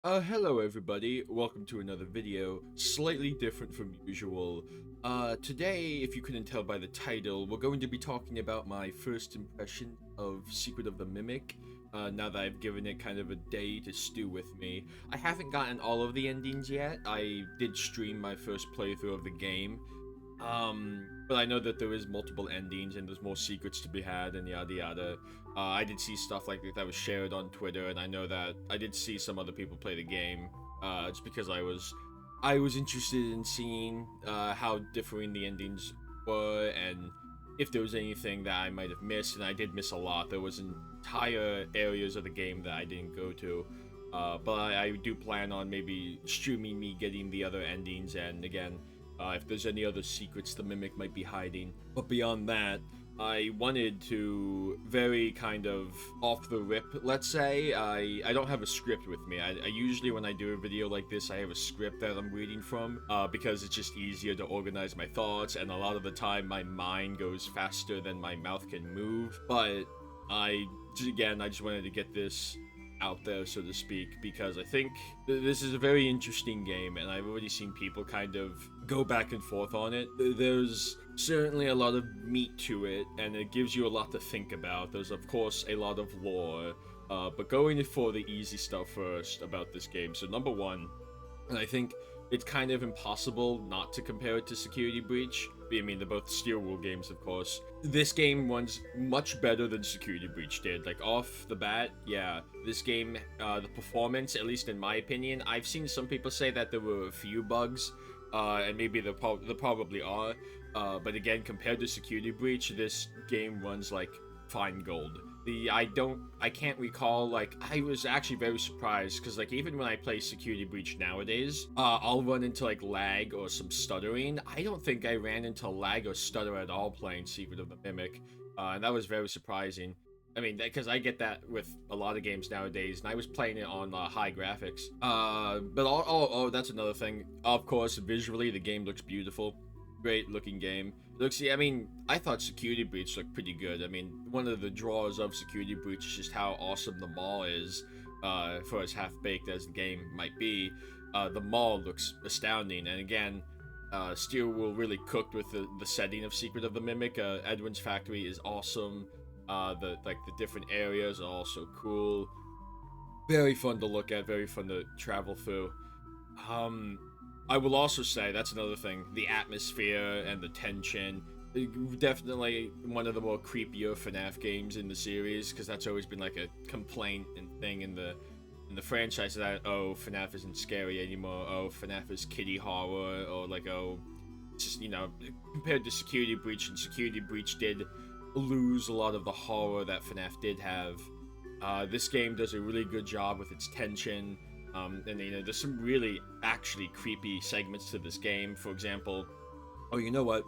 Hello everybody, welcome to another video, slightly different from usual. Today, if you couldn't tell by the title, we're going to be talking about my first impression of Secret of the Mimic, now that I've given it kind of a day to stew with me. I haven't gotten all of the endings yet. I did stream my first playthrough of the game, but I know that there is multiple endings and there's more secrets to be had and yada yada. I did see stuff like that was shared on Twitter, and I know that I did see some other people play the game, just because I was interested in seeing how differing the endings were and if there was anything that I might have missed, and I did miss a lot. There was entire areas of the game that I didn't go to. But I do plan on maybe streaming me getting the other endings, and again, if there's any other secrets the Mimic might be hiding. But beyond that, I wanted to very kind of off the rip, let's say. I don't have a script with me. I usually, when I do a video like this, I have a script that I'm reading from, because it's just easier to organize my thoughts, and a lot of the time my mind goes faster than my mouth can move. But I just wanted to get this out there, so to speak, because I think this is a very interesting game, and I've already seen people kind of go back and forth on it. There's certainly a lot of meat to it, and it gives you a lot to think about. There's, of course, a lot of lore, but going for the easy stuff first about this game. So number one, and I think it's kind of impossible not to compare it to Security Breach. I mean, they're both Steel Wool games, of course. This game runs much better than Security Breach did. Like, off the bat, yeah, this game, the performance, at least in my opinion, I've seen some people say that there were a few bugs, and maybe there probably are, but again, compared to Security Breach, this game runs like fine gold. I can't recall, like, I was actually very surprised, because, like, even when I play Security Breach nowadays, I'll run into, like, lag or some stuttering. I don't think I ran into lag or stutter at all playing Secret of the Mimic, and that was very surprising. I mean, because I get that with a lot of games nowadays, and I was playing it on high graphics. But that's another thing. Of course, visually, the game looks beautiful. Great looking game. I mean, I thought Security Breach looked pretty good. I mean, one of the draws of Security Breach is just how awesome the mall is, for as half-baked as the game might be. The mall looks astounding, and again, Steel Wool really cooked with the setting of Secret of the Mimic. Edwin's factory is awesome. The different areas are also cool. Very fun to look at, very fun to travel through. I will also say, that's another thing, the atmosphere and the tension. Definitely one of the more creepier FNAF games in the series, because that's always been like a complaint and thing in the franchise, that, oh, FNAF isn't scary anymore, oh, FNAF is kiddie horror, or like, oh, it's just, you know, compared to Security Breach, and Security Breach did lose a lot of the horror that FNAF did have. This game does a really good job with its tension. And you know, there's some really actually creepy segments to this game. For example, oh, you know what?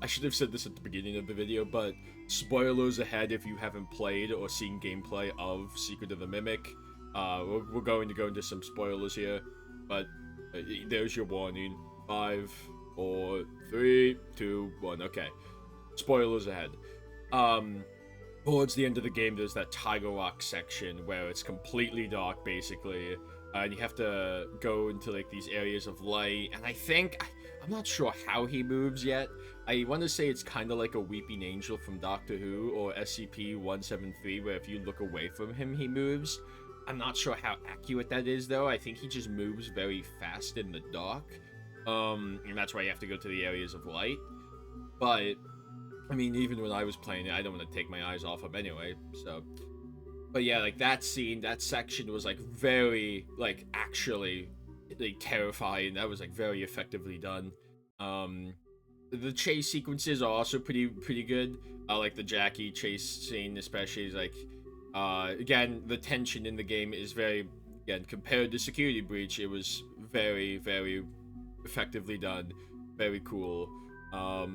I should have said this at the beginning of the video, but spoilers ahead if you haven't played or seen gameplay of Secret of the Mimic. We're going to go into some spoilers here, but there's your warning. 5, 4, 3, 2, 1. Okay, spoilers ahead. Towards the end of the game, there's that Tiger Rock section where it's completely dark, basically. And you have to go into, like, these areas of light, and I'm not sure how he moves yet. I want to say it's kind of like a Weeping Angel from Doctor Who, or SCP-173, where if you look away from him, he moves. I'm not sure how accurate that is, though. I think he just moves very fast in the dark, and that's why you have to go to the areas of light. But, I mean, even when I was playing it, I don't want to take my eyes off him anyway, so... But yeah, like, that scene, that section was, like, very, like, actually, like, terrifying. That was, like, very effectively done. The chase sequences are also pretty good. Like, the Jackie chase scene, especially, is, like, again, the tension in the game is very, again, compared to Security Breach, it was very, very effectively done. Very cool. I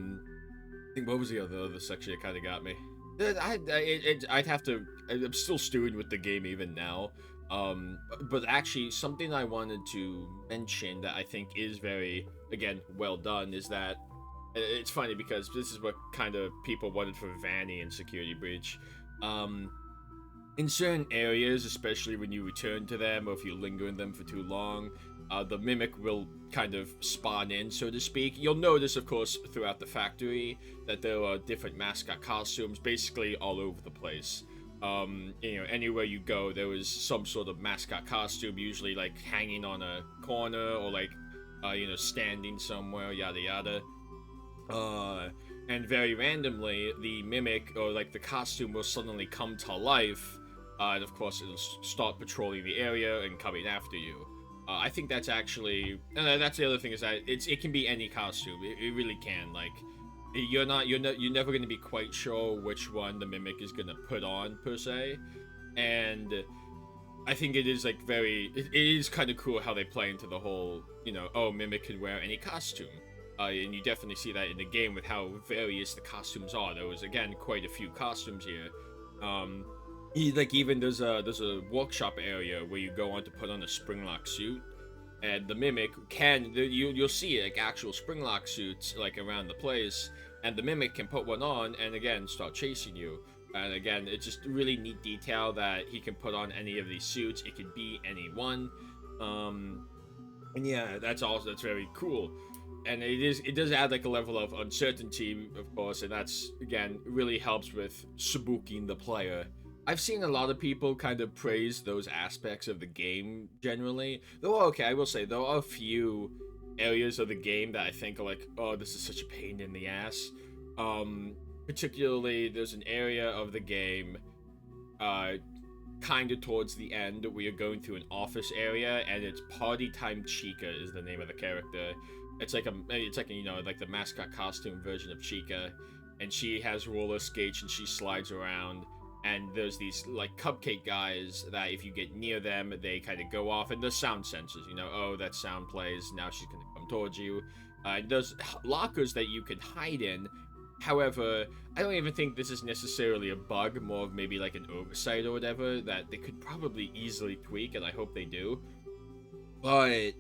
think, what was the other section that kind of got me? I'd have to... I'm still stewing with the game even now. But actually, something I wanted to mention that I think is very, again, well done, is that... It's funny because this is what kind of people wanted for Vanny in Security Breach. In certain areas, especially when you return to them or if you linger in them for too long, the mimic will kind of spawn in, so to speak. You'll notice, of course, throughout the factory that there are different mascot costumes basically all over the place. Anywhere you go, there is some sort of mascot costume, usually like hanging on a corner or like, standing somewhere, yada yada. And very randomly, the mimic or like the costume will suddenly come to life, and of course it'll start patrolling the area and coming after you. I think that's actually, that's the other thing, is that it can be any costume. It really can. Like, you're never gonna be quite sure which one the mimic is gonna put on per se, and I think it is like it is kind of cool how they play into the whole, oh, mimic can wear any costume. And you definitely see that in the game with how various the costumes are. There was, again, quite a few costumes here. Like, even there's a workshop area where you go on to put on a springlock suit, and the mimic you'll see like actual springlock suits like around the place, and the mimic can put one on and again start chasing you. And again, it's just really neat detail that he can put on any of these suits. It can be any one. And yeah, that's very cool. And it does add like a level of uncertainty, of course, and that's, again, really helps with spooking the player. I've seen a lot of people kind of praise those aspects of the game generally. Though, okay, I will say, there are a few areas of the game that I think are like, oh, this is such a pain in the ass. Particularly, there's an area of the game, kind of towards the end, where you're going through an office area, and it's Party Time Chica is the name of the character. It's like like the mascot costume version of Chica, and she has roller skates and she slides around, and there's these like cupcake guys that if you get near them, they kind of go off, and there's sound sensors, oh, that sound plays, now she's gonna come towards you. There's lockers that you can hide in. However, I don't even think this is necessarily a bug, more of maybe like an oversight or whatever that they could probably easily tweak, and I hope they do. But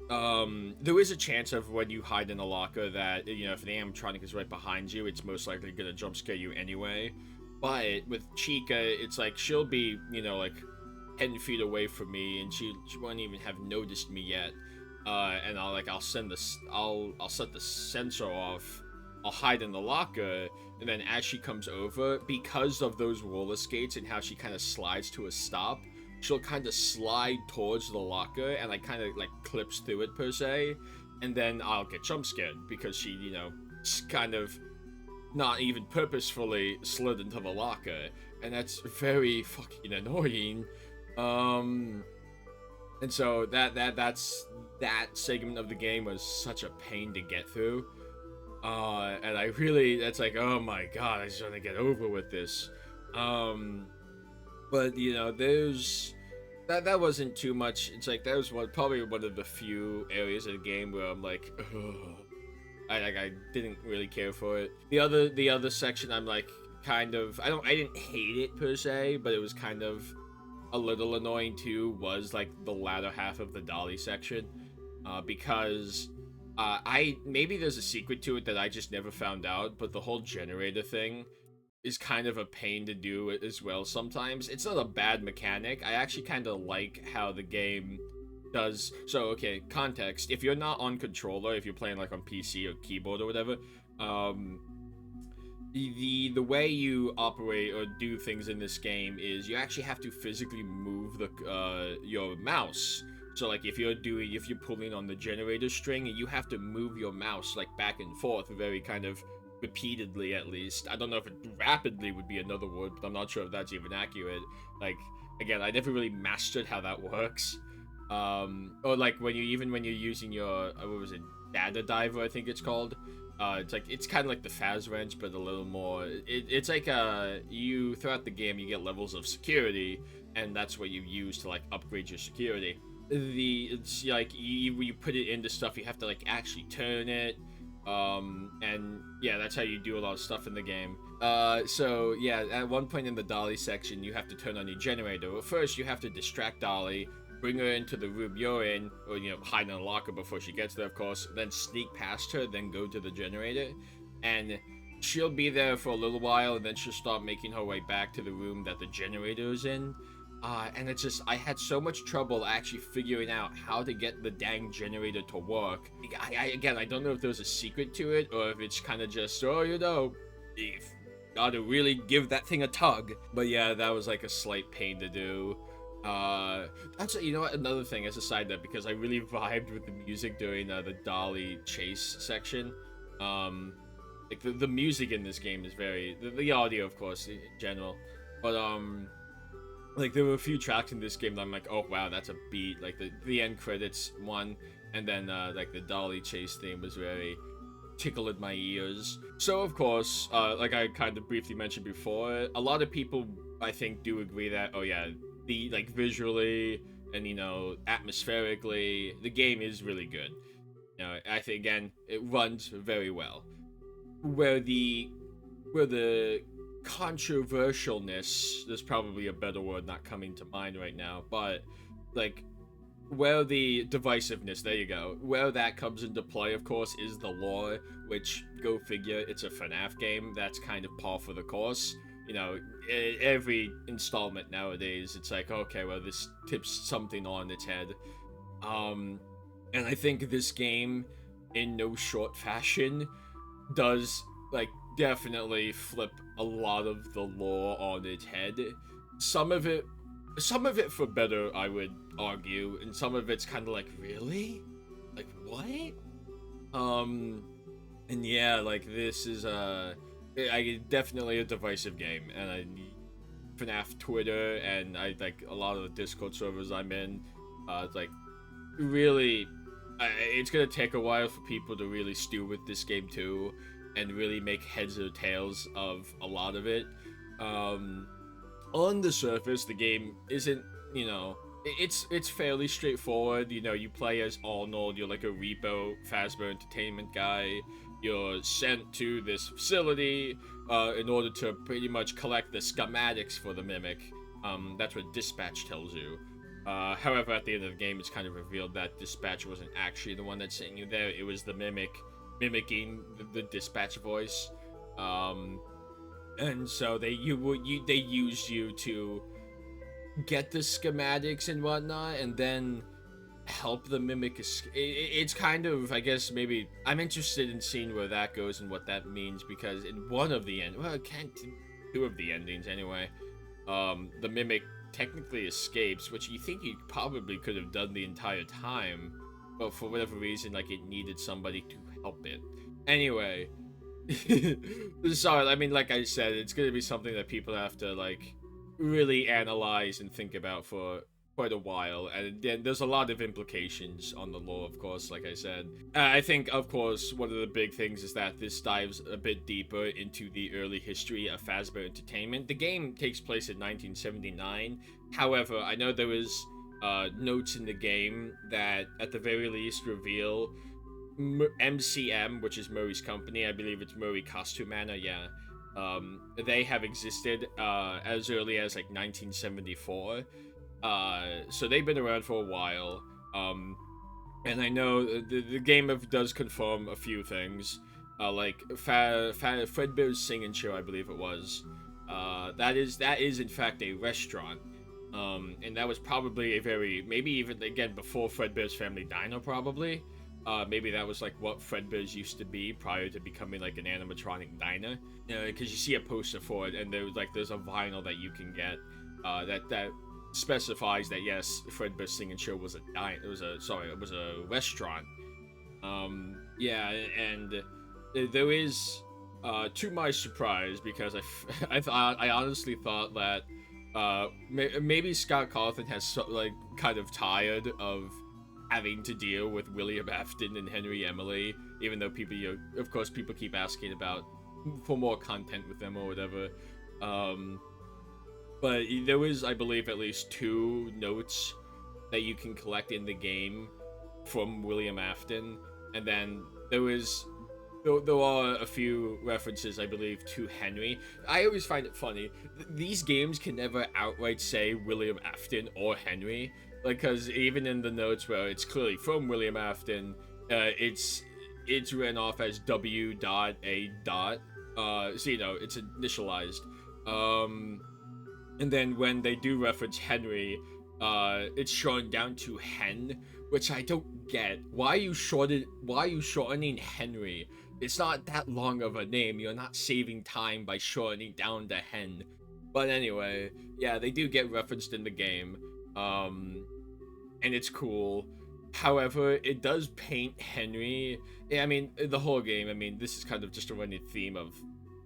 there is a chance of when you hide in a locker that, if the animatronic is right behind you, it's most likely gonna jump scare you anyway. But with Chica, it's like she'll be, like 10 feet away from me, and she won't even have noticed me yet. And I'll set the sensor off. I'll hide in the locker, and then as she comes over, because of those roller skates and how she kind of slides to a stop, she'll kind of slide towards the locker and like kind of like clips through it per se, and then I'll get jump scared because she, kind of not even purposefully slid into the locker, and that's very fucking annoying. And so that segment of the game was such a pain to get through. And that's like, oh my god, I just want to get over with this. But, there's... That wasn't too much. It's like, that was probably one of the few areas of the game where I'm like, ugh. I didn't really care for it. The other section, I'm like, kind of... I didn't hate it, per se, but it was kind of a little annoying, too, was, like, the latter half of the dolly section. Because... maybe there's a secret to it that I just never found out, but the whole generator thing is kind of a pain to do as well sometimes. It's not a bad mechanic. I actually kind of like how the game does... So, okay, context. If you're not on controller, if you're playing like on PC or keyboard or whatever, the way you operate or do things in this game is you actually have to physically move your mouse. So, like, if you're pulling on the generator string, you have to move your mouse, like, back and forth very kind of repeatedly, at least. I don't know if rapidly would be another word, but I'm not sure if that's even accurate. Like, again, I never really mastered how that works. Or, like, when you're using your, what was it, data diver, I think it's called. It's kind of like the Faz wrench, but a little more. It's like, throughout the game, you get levels of security, and that's what you use to, like, upgrade your security. It's like you put it into stuff, you have to like actually turn it, and yeah, that's how you do a lot of stuff in the game. So yeah, at one point in the Dolly section, you have to turn on your generator. Well, first you have to distract Dolly, bring her into the room you're in, or hide in a locker before she gets there, of course, then sneak past her, then go to the generator. And she'll be there for a little while, and then she'll start making her way back to the room that the generator is in. And it's just, I had so much trouble actually figuring out how to get the dang generator to work. Again, I don't know if there's a secret to it, or if it's kind of just, oh, you know, if gotta really give that thing a tug. But yeah, that was like a slight pain to do. That's, you know what, another thing as a side note, because I really vibed with the music during the Dolly chase section. Like the music in this game is very, the audio of course in general, but like there were a few tracks in this game that I'm like, oh wow, that's a beat. Like the end credits one, and then like the Dolly chase theme was very tickled my ears. So of course, like I kind of briefly mentioned before, a lot of people I think do agree that, oh yeah, the like visually and, you know, atmospherically, the game is really good. You know, I think again it runs very well. Where the controversialness, there's probably a better word not coming to mind right now, but like where the divisiveness, there you go, where that comes into play, of course, is the lore, which, go figure, it's a FNAF game, that's kind of par for the course. You know, every installment nowadays, it's like, okay, well, this tips something on its head. And I think this game, in no short fashion, does, like, definitely flip a lot of the lore on its head. Some of it for better, I would argue, and some of it's kind of like, really? Like, what? And yeah, like, this is, definitely a divisive game, and FNAF Twitter, and like, a lot of the Discord servers I'm in, like, really, it's gonna take a while for people to really stew with this game too, and really make heads or tails of a lot of it. On the surface, the game isn't, you know, it's fairly straightforward. You know, you play as Arnold, you're like a repo Fazbear Entertainment guy. You're sent to this facility in order to pretty much collect the schematics for the Mimic. That's what Dispatch tells you. However, at the end of the game, it's kind of revealed that Dispatch wasn't actually the one that's sending you there. It was the Mimic mimicking the Dispatch voice. And so they used you to get the schematics and whatnot, and then help the Mimic escape. It's kind of, I guess, maybe I'm interested in seeing where that goes and what that means, because in one of the two of the endings anyway, the Mimic technically escapes, which you think you probably could have done the entire time, but for whatever reason, like, it needed somebody to help it. Anyway, sorry, I mean, like I said, it's gonna be something that people have to, like, really analyze and think about for quite a while, and then there's a lot of implications on the lore, of course, like I said. I think, of course, one of the big things is that this dives a bit deeper into the early history of Fazbear Entertainment. The game takes place in 1979. However, I know there was notes in the game that, at the very least, reveal MCM, which is Murray's company, I believe it's Murray Costume Manor, yeah. They have existed as early as, like, 1974. So they've been around for a while, and I know the game does confirm a few things, like Fredbear's Singing Show, I believe it was, that is in fact a restaurant, and that was probably maybe even, again, before Fredbear's Family Diner, probably, maybe that was like what Fredbear's used to be prior to becoming like an animatronic diner, because you see a poster for it, and there's a vinyl that you can get, that specifies that, yes, Fredbear's Singing Show was it was a restaurant. Yeah, and there is, to my surprise, because I honestly thought that maybe Scott Cawthon has kind of tired of having to deal with William Afton and Henry Emily, even though people, of course, people keep asking for more content with them or whatever. But there was, I believe, at least 2 notes that you can collect in the game from William Afton, and then there are a few references, I believe, to Henry. I always find it funny. These games can never outright say William Afton or Henry, because even in the notes where it's clearly from William Afton, it's written off as W.A. So you know, it's initialized. And then when they do reference Henry, it's shortened down to Hen, which I don't get. Why are you shortening Henry? It's not that long of a name. You're not saving time by shortening down to Hen. But anyway, yeah, they do get referenced in the game. And it's cool. However, it does paint Henry. I mean, the whole game. I mean, this is kind of just a running theme of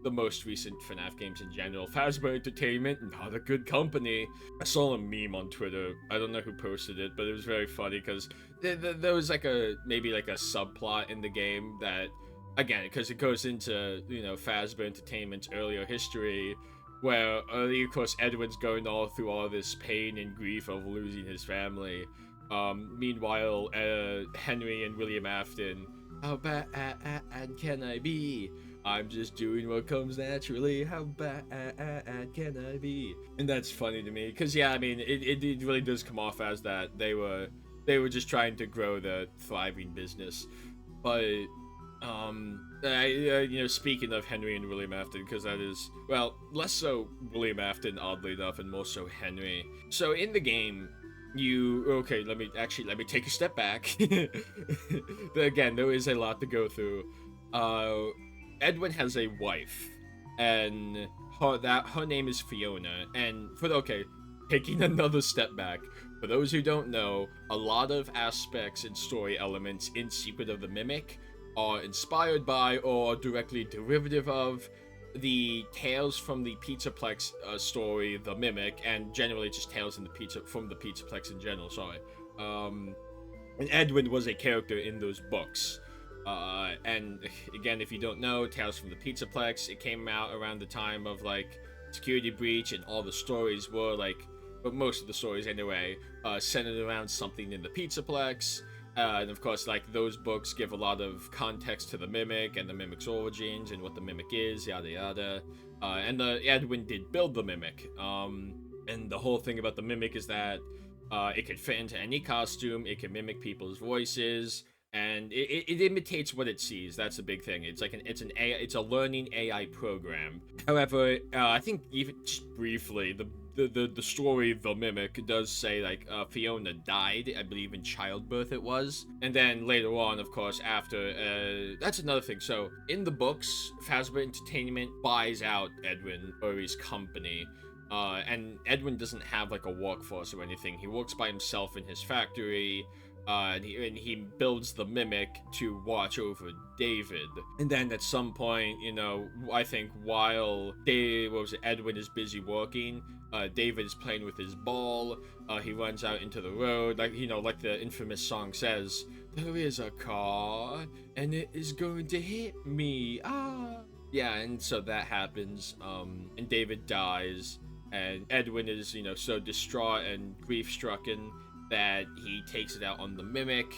the most recent FNAF games in general. Fazbear Entertainment, not a good company. I saw a meme on Twitter. I don't know who posted it, but it was very funny because there was like maybe like a subplot in the game that, again, because it goes into, you know, Fazbear Entertainment's earlier history, where of course Edwin's going all through all this pain and grief of losing his family. Meanwhile, Henry and William Afton, how bad can I be? I'm just doing what comes naturally. How bad can I be? And that's funny to me, because yeah, I mean, it really does come off as that they were just trying to grow the thriving business. But you know, speaking of Henry and William Afton, because that is, well, less so William Afton, oddly enough, and more so Henry. So in the game, let me take a step back. Again, there is a lot to go through. Edwin has a wife, and her name is Fiona. And taking another step back, for those who don't know, a lot of aspects and story elements in Secret of the Mimic are inspired by or directly derivative of the Tales from the Pizzaplex story, The Mimic, and generally just Tales from the Pizzaplex in general. Sorry. And Edwin was a character in those books. And again, if you don't know, Tales from the Pizzaplex, it came out around the time of like Security Breach, and all the stories were like, but most of the stories anyway, centered around something in the Pizzaplex. And of course, like, those books give a lot of context to the Mimic and the Mimic's origins and what the Mimic is, yada yada. And Edwin did build the Mimic. And the whole thing about the Mimic is that it can fit into any costume, it can mimic people's voices, and it imitates what it sees. That's a big thing. It's like it's a learning AI program. However, I think even just briefly, the story of the Mimic does say like Fiona died, I believe in childbirth it was, and then later on, of course, after that's another thing. So in the books, Fazbear Entertainment buys out Edwin or his company. And Edwin doesn't have like a workforce or anything. He works by himself in his factory. And he builds the Mimic to watch over David. And then at some point, you know, I think while Edwin is busy working, David is playing with his ball. He runs out into the road, like, you know, like the infamous song says, "There is a car, and it is going to hit me." Yeah, and so that happens. And David dies, and Edwin is, you know, so distraught and grief-stricken that he takes it out on the Mimic,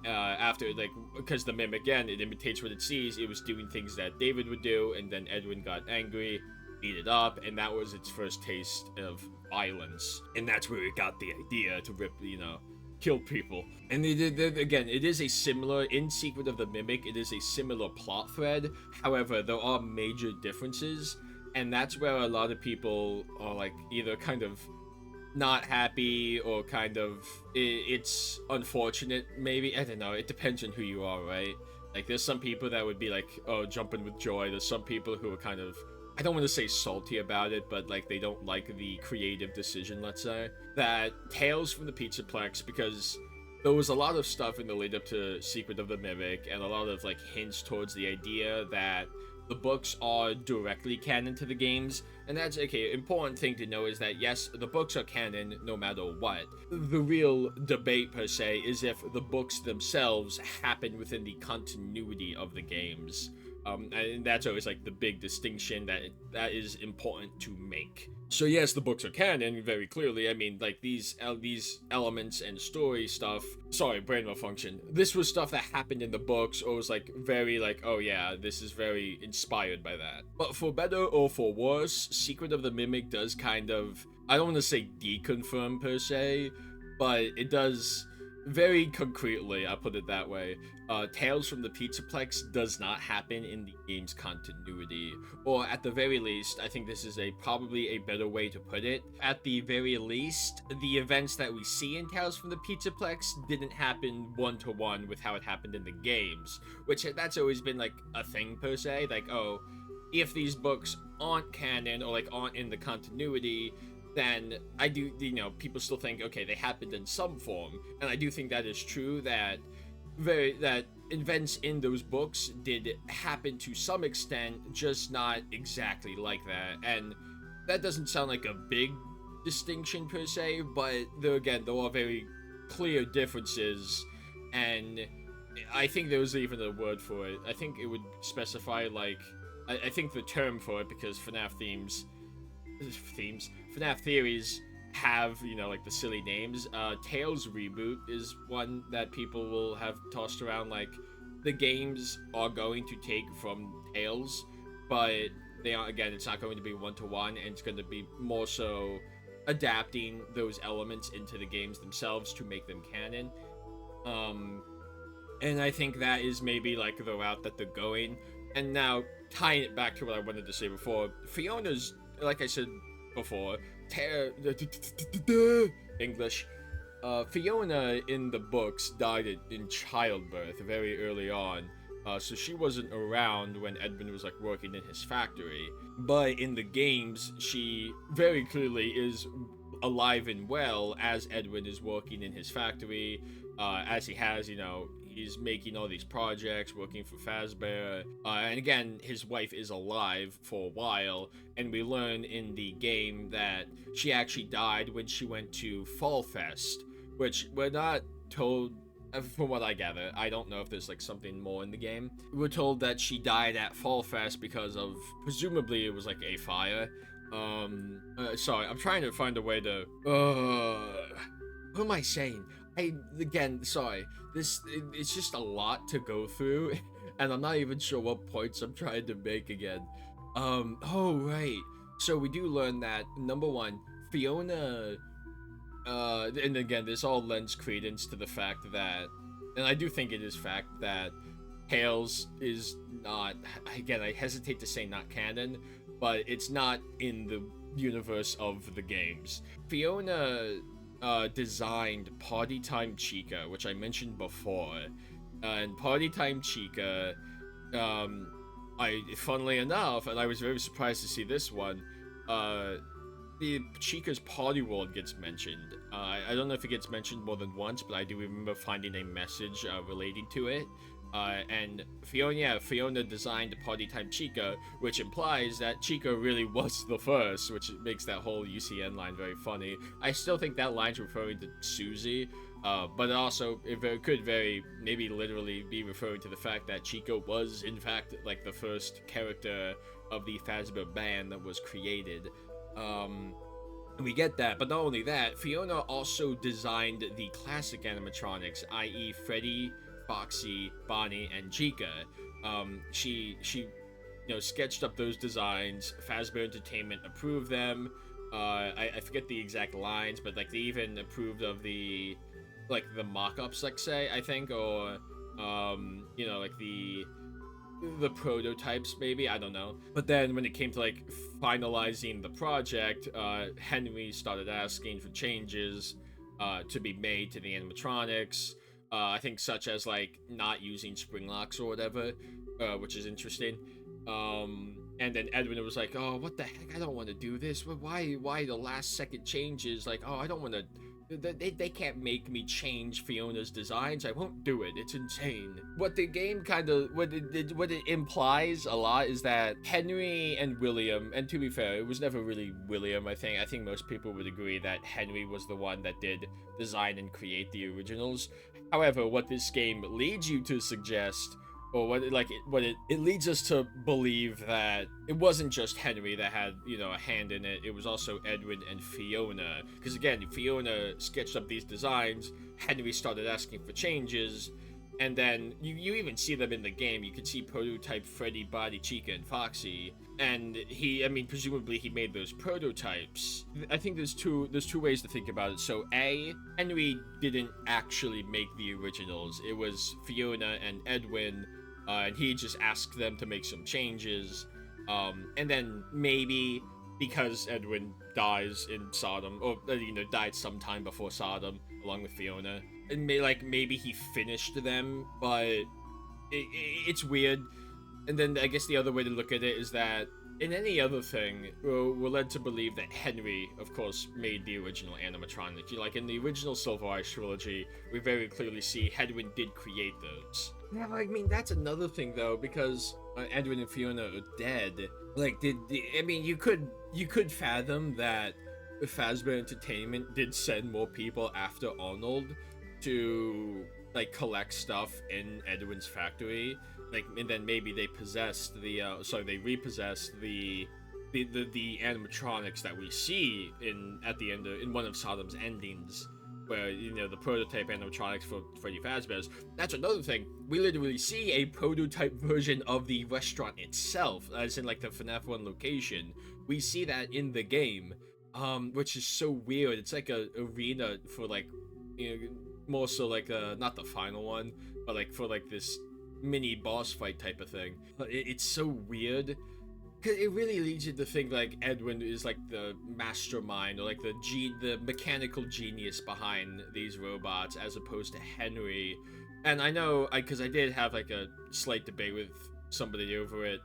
after, like, because the Mimic, again, it imitates what it sees. It was doing things that David would do, and then Edwin got angry, beat it up, and that was its first taste of violence. And that's where it got the idea to kill people. And again, it is a similar, in Secret of the Mimic, it is a similar plot thread. However, there are major differences, and that's where a lot of people are, like, either kind of not happy or kind of it's unfortunate, maybe. I don't know, it depends on who you are, right? Like, there's some people that would be like, oh, jumping with joy. There's some people who are kind of, I don't want to say salty about it, but like they don't like the creative decision, let's say, that Tales from the Pizzaplex, because there was a lot of stuff in the lead up to Secret of the Mimic and a lot of like hints towards the idea that the books are directly canon to the games. And that's, okay, important thing to know is that, yes, the books are canon no matter what. The real debate, per se, is if the books themselves happen within the continuity of the games. And that's always, like, the big distinction that is important to make. So yes, the books are canon, very clearly. I mean, like, these elements and story stuff, sorry, brain malfunction. This was stuff that happened in the books, or was, like, very, like, oh yeah, this is very inspired by that. But for better or for worse, Secret of the Mimic does kind of, I don't want to say deconfirm, per se, but it does very concretely, I put it that way, Tales from the Pizzaplex does not happen in the game's continuity. Or at the very least, I think this is probably a better way to put it. At the very least, the events that we see in Tales from the Pizzaplex didn't happen one-to-one with how it happened in the games. Which, that's always been, like, a thing, per se. Like, oh, if these books aren't canon, or, like, aren't in the continuity, then I do, people still think, okay, they happened in some form, and I do think that is true, that events in those books did happen to some extent, just not exactly like that, and that doesn't sound like a big distinction per se, but there are very clear differences, and I think there was even a word for it. I think it would specify, like, I think the term for it, because FNAF FNAF theories have, like, the silly names. Tales Reboot is one that people will have tossed around, like, the games are going to take from Tales, but they are, again, it's not going to be one-to-one, and it's going to be more so adapting those elements into the games themselves to make them canon. And I think that is maybe, like, the route that they're going. And now, tying it back to what I wanted to say before, Fiona's, like I said before, English. Fiona in the books died in childbirth very early on, so she wasn't around when Edwin was, like, working in his factory. But in the games, she very clearly is alive and well as Edwin is working in his factory, as he has, he's making all these projects, working for Fazbear, and again, his wife is alive for a while, and we learn in the game that she actually died when she went to Fall Fest, which we're not told, from what I gather. I don't know if there's, like, something more in the game. We're told that she died at Fall Fest because of, presumably it was, like, a fire. Sorry, I'm trying to find a way to, what am I saying? Sorry, it's just a lot to go through, and I'm not even sure what points I'm trying to make again. Oh, right. So we do learn that, number one, Fiona, and again, this all lends credence to the fact that, and I do think it is fact, that Tales is not, again, I hesitate to say not canon, but it's not in the universe of the games. Fiona designed Party Time Chica, which I mentioned before, and Party Time Chica, funnily enough, and I was very surprised to see this one, the Chica's Party World gets mentioned. I don't know if it gets mentioned more than once, but I do remember finding a message relating to it. And Fiona designed Party Time Chica, which implies that Chica really was the first, which makes that whole UCN line very funny. I still think that line's referring to Susie, but also it could maybe literally be referring to the fact that Chica was, in fact, like, the first character of the Fazbear band that was created. We get that, but not only that, Fiona also designed the classic animatronics, i.e. Freddy, Foxy, Bonnie, and Chica. She sketched up those designs. Fazbear Entertainment approved them. I forget the exact lines, but, like, they even approved of the mock-ups, like, say, I think, or like the prototypes, maybe, I don't know. But then when it came to, like, finalizing the project, Henry started asking for changes to be made to the animatronics. I think such as, like, not using spring locks or whatever, which is interesting. And then Edwin was like, oh, what the heck, I don't want to do this. Why the last second changes? Like, oh, I don't want to, they can't make me change Fiona's designs. I won't do it. It's insane. What the game kind of, what it implies a lot is that Henry and William, and to be fair, it was never really William, I think most people would agree that Henry was the one that did design and create the originals. However, what this game leads you to suggest, or it leads us to believe that it wasn't just Henry that had, a hand in it. It was also Edwin and Fiona. Because again, Fiona sketched up these designs, Henry started asking for changes, And then you even see them in the game. You can see prototype Freddy, Body, Chica, and Foxy. And I mean, presumably he made those prototypes. I think there's two ways to think about it. So A, Henry didn't actually make the originals. It was Fiona and Edwin, and he just asked them to make some changes. And then maybe because Edwin dies in Sodom, or died sometime before Sodom, along with Fiona, and maybe he finished them, but it's weird. And then I guess the other way to look at it is that in any other thing, we're led to believe that Henry, of course, made the original animatronic. Like in the original Silver Eye trilogy, we very clearly see Edwin did create those. Yeah, I mean, that's another thing though, because Edwin and Fiona are dead. Like, I mean, you could fathom that Fazbear Entertainment did send more people after Arnold to like collect stuff in Edwin's factory, like, and then maybe they possessed they repossessed the animatronics that we see at the end in one of Sodom's endings, where the prototype animatronics for Freddy Fazbear's. That's another thing. We literally see a prototype version of the restaurant itself, as in like the FNAF 1 location. We see that in the game, which is so weird. It's like a arena for like, more so like not the final one, but like for like this mini boss fight type of thing. It's so weird. Cause it really leads you to think like Edwin is like the mastermind, or like the mechanical genius behind these robots, as opposed to Henry. And I know, because I did have like a slight debate with somebody over it.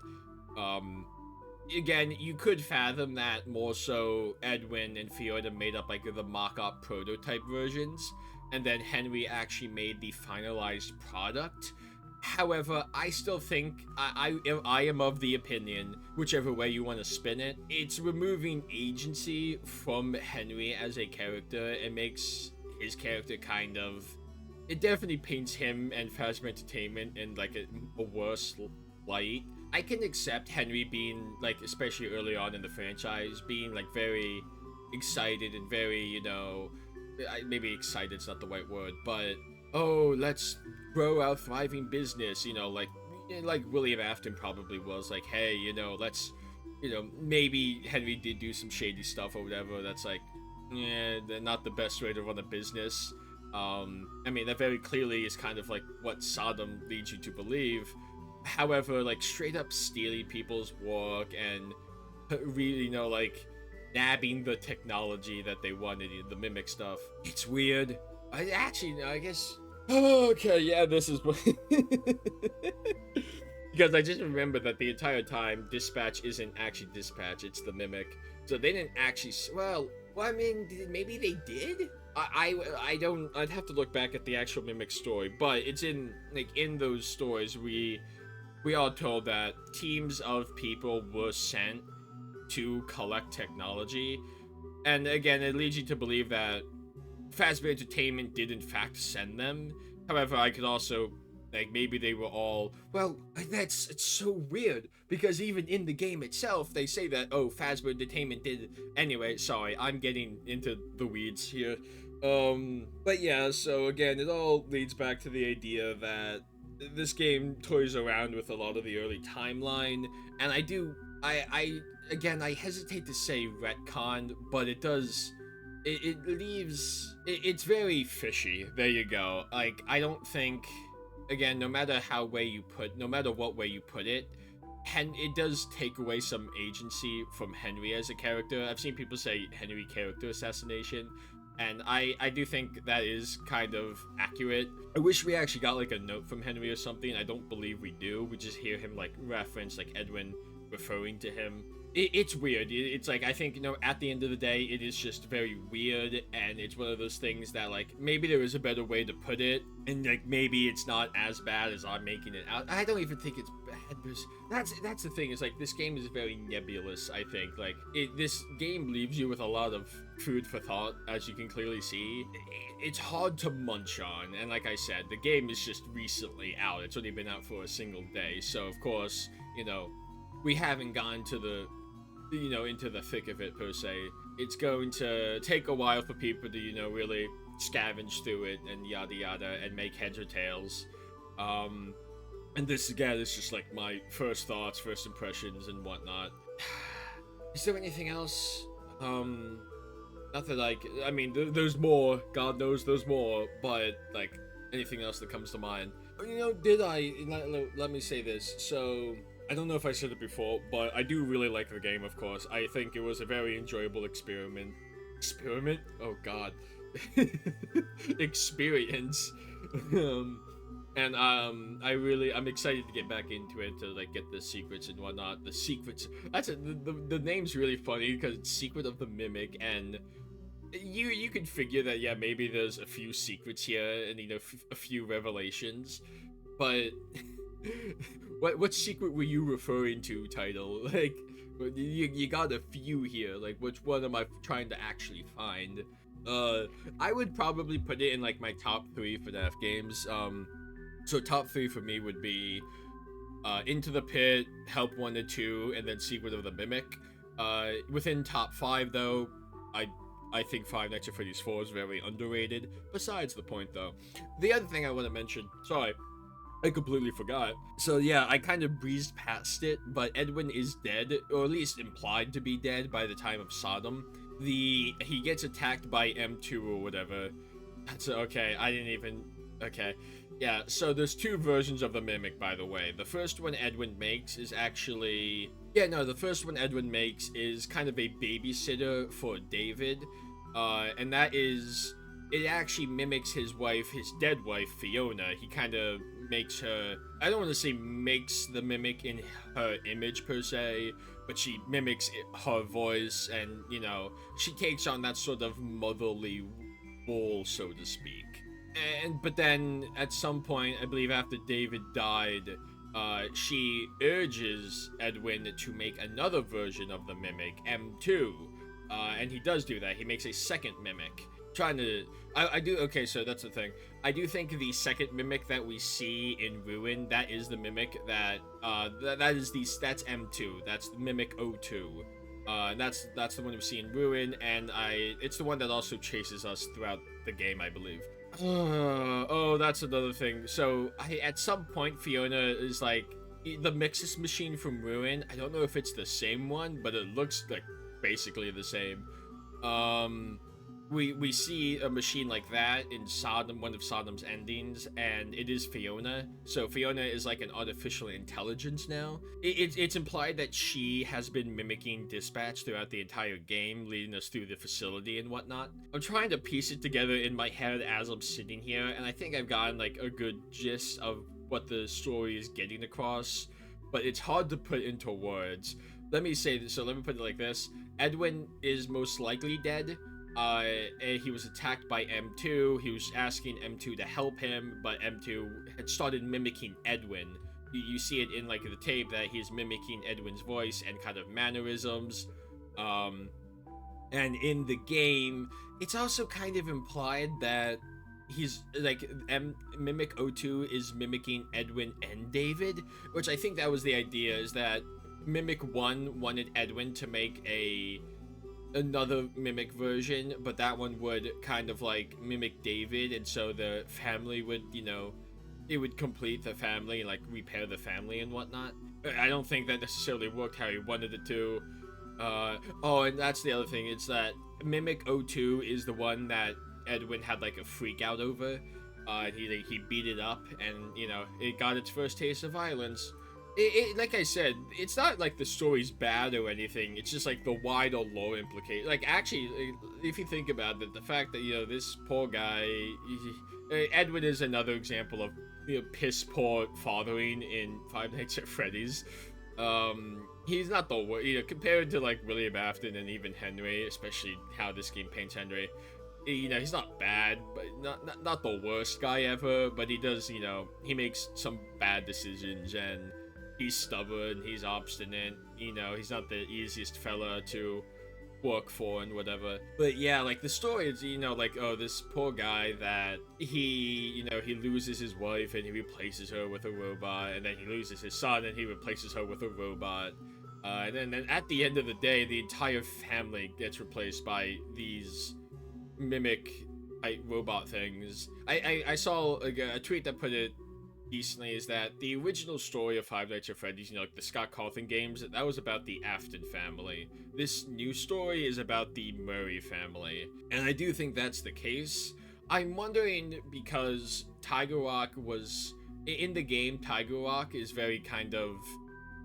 Again, you could fathom that more so Edwin and Fiona made up like the mock-up prototype versions, and then Henry actually made the finalized product. However, I still think, I am of the opinion, whichever way you want to spin it, it's removing agency from Henry as a character. It makes his character kind of, it definitely paints him and Fazbear Entertainment in like a worse light. I can accept Henry being, like, especially early on in the franchise, being like very excited and very, maybe excited's not the right word, but oh, let's grow our thriving business, like William Afton probably was like, hey, let's, maybe Henry did do some shady stuff or whatever. That's like, yeah, not the best way to run a business. I mean, that very clearly is kind of like what Sodom leads you to believe. However, like, straight up stealing people's work and really, like, nabbing the technology that they wanted, the mimic stuff, it's weird. I guess. Okay, yeah, this is what. Because I just remember that the entire time, Dispatch isn't actually Dispatch, it's the mimic. So they didn't actually. Well, I mean, maybe they did? I don't. I'd have to look back at the actual mimic story, but it's in those stories, we are told that teams of people were sent to collect technology. And again, it leads you to believe that Fazbear Entertainment did in fact send them. However, I could also, like, maybe they were all, well, it's so weird, because even in the game itself, they say that, oh, Fazbear Entertainment did. Anyway, sorry, I'm getting into the weeds here. But yeah, so again, it all leads back to the idea that this game toys around with a lot of the early timeline, and I hesitate to say retcon, but it does. It leaves. It's very fishy. There you go. Like, I don't think. Again, no matter what way you put it, it does take away some agency from Henry as a character. I've seen people say Henry character assassination, and I do think that is kind of accurate. I wish we actually got like a note from Henry or something. I don't believe we do. We just hear him like reference like Edwin referring to him. It's weird. It's like, I think, at the end of the day, it is just very weird, and it's one of those things that, like, maybe there is a better way to put it, and, like, maybe it's not as bad as I'm making it out. I don't even think it's bad, because that's the thing, is, like, this game is very nebulous, I think. Like, this game leaves you with a lot of food for thought, as you can clearly see. It's hard to munch on, and like I said, the game is just recently out. It's only been out for a single day, so, of course, we haven't gone to the into the thick of it per se. It's going to take a while for people to really scavenge through it and yada yada and make heads or tails. And this again is just like my first thoughts, first impressions, and whatnot. Is there anything else? Not that I mean, there's more. God knows there's more. But like anything else that comes to mind. You know, let me say this. So I don't know if I said it before, but I do really like the game. Of course, I think it was a very enjoyable experiment. Experiment? Oh God. Experience. And I'm excited to get back into it to like get the secrets and whatnot. The secrets. That's it. The name's really funny because it's Secret of the Mimic, and you could figure that, yeah, maybe there's a few secrets here and, you know, a few revelations, but what secret were you referring to, title? Like, you got a few here. Like, which one am I trying to actually find? I would probably put it in like my top 3 FNAF games. So top 3 for me would be Into the Pit, Help 1 and 2, and then Secret of the Mimic. Within top 5 though, I think Five Nights at Freddy's 4 is very underrated. Besides the point though. The other thing I want to mention, sorry, I completely forgot. So yeah, I kind of breezed past it, but Edwin is dead, or at least implied to be dead by the time of Sodom. He gets attacked by M2 or whatever. That's okay, I didn't even... Okay. Yeah, so there's 2 versions of the Mimic, by the way. The first one Edwin makes is actually... Yeah, no, the first one Edwin makes is kind of a babysitter for David. And that is... It actually mimics his wife, his dead wife, Fiona. He kind of makes her... I don't want to say makes the Mimic in her image, per se, but she mimics her voice, and, you know, she takes on that sort of motherly role, so to speak. But then, at some point, I believe after David died, she urges Edwin to make another version of the Mimic, M2. And he does do that. He makes a second Mimic. Okay, so that's the thing. I do think the second Mimic that we see in Ruin, that is the Mimic that's M2. That's the Mimic 02. And that's the one we see in Ruin, and it's the one that also chases us throughout the game, I believe. Oh, that's another thing. So, at some point, Fiona is like the Mixus machine from Ruin. I don't know if it's the same one, but it looks like basically the same. We see a machine like that in Sodom, one of Sodom's endings, and it is Fiona. So Fiona is like an artificial intelligence now. It's implied that she has been mimicking Dispatch throughout the entire game, leading us through the facility and whatnot. I'm trying to piece it together in my head as I'm sitting here, and I think I've gotten like a good gist of what the story is getting across, but it's hard to put into words. Let me say this, so let me put it like this. Edwin is most likely dead. He was attacked by M2. He was asking M2 to help him, but M2 had started mimicking Edwin. You see it in like the tape that he's mimicking Edwin's voice and kind of mannerisms. And in the game, it's also kind of implied that he's like Mimic 02 is mimicking Edwin and David, which I think that was the idea, is that Mimic 1 wanted Edwin to make another Mimic version, but that one would kind of like mimic David, and so the family would, you know, it would complete the family, like repair the family and whatnot. I don't think that necessarily worked how he wanted it to. Oh, and that's the other thing, it's that Mimic 02 is the one that Edwin had like a freak out over. He beat it up, and, you know, it got its first taste of violence. Like I said, it's not like the story's bad or anything. It's just like the wider lore implication. Like, actually, if you think about it, the fact that, you know, this poor guy, Edwin is another example of, you know, piss poor fathering in Five Nights at Freddy's. He's not the worst, you know, compared to like William Afton and even Henry, especially how this game paints Henry. You know, he's not bad, but not the worst guy ever. But he does, you know, he makes some bad decisions, and he's stubborn, he's obstinate, you know, he's not the easiest fella to work for and whatever. But yeah, like, the story is, you know, like, oh, this poor guy that he loses his wife and he replaces her with a robot, and then he loses his son and he replaces her with a robot. And then at the end of the day, the entire family gets replaced by these mimic robot things. I saw like, a tweet that put it decently is that the original story of Five Nights at Freddy's, like the Scott Cawthon games, that was about the Afton family. This new story is about the Murray family, and I do think that's the case. I'm wondering because Tiger Rock was in the game. Tiger Rock is very kind of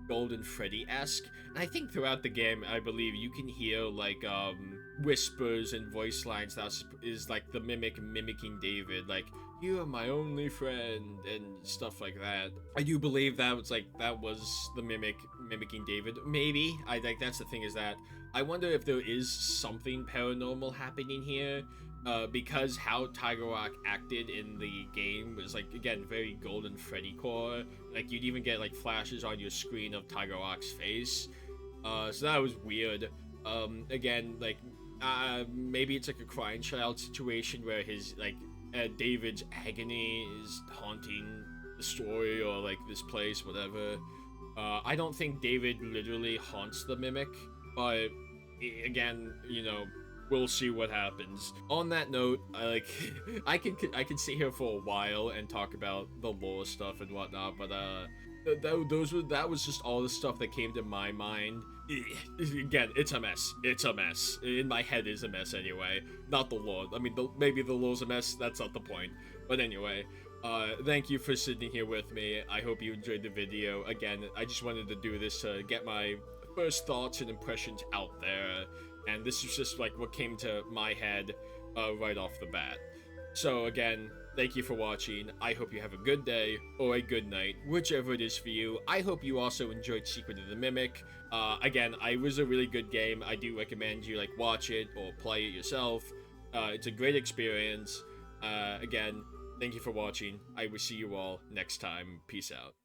Golden Freddy-esque, and I think throughout the game, I believe you can hear like whispers and voice lines that is like the mimic mimicking David, like "You are my only friend" and stuff like that. I do believe that was the mimic mimicking David. Maybe I think that's the thing, is that I wonder if there is something paranormal happening here. Because how Tiger Rock acted in the game was like, again, very Golden Freddy core. Like you'd even get like flashes on your screen of Tiger Rock's face. So that was weird. Again, like maybe it's like a crying child situation where his like David's agony is haunting the story or like this place, whatever. I don't think David literally haunts the mimic, but again, we'll see what happens. On that note, I can sit here for a while and talk about the lore stuff and whatnot, but that was just all the stuff that came to my mind. Again, it's a mess. It's a mess. In my head is a mess anyway. Not the lore. I mean, maybe the lore's a mess. That's not the point. But anyway, thank you for sitting here with me. I hope you enjoyed the video. Again, I just wanted to do this to get my first thoughts and impressions out there. And this is just like what came to my head right off the bat. So again, thank you for watching. I hope you have a good day or a good night, whichever it is for you. I hope you also enjoyed Secret of the Mimic. Again, it was a really good game. I do recommend you watch it or play it yourself. It's a great experience. Again, thank you for watching. I will see you all next time. Peace out.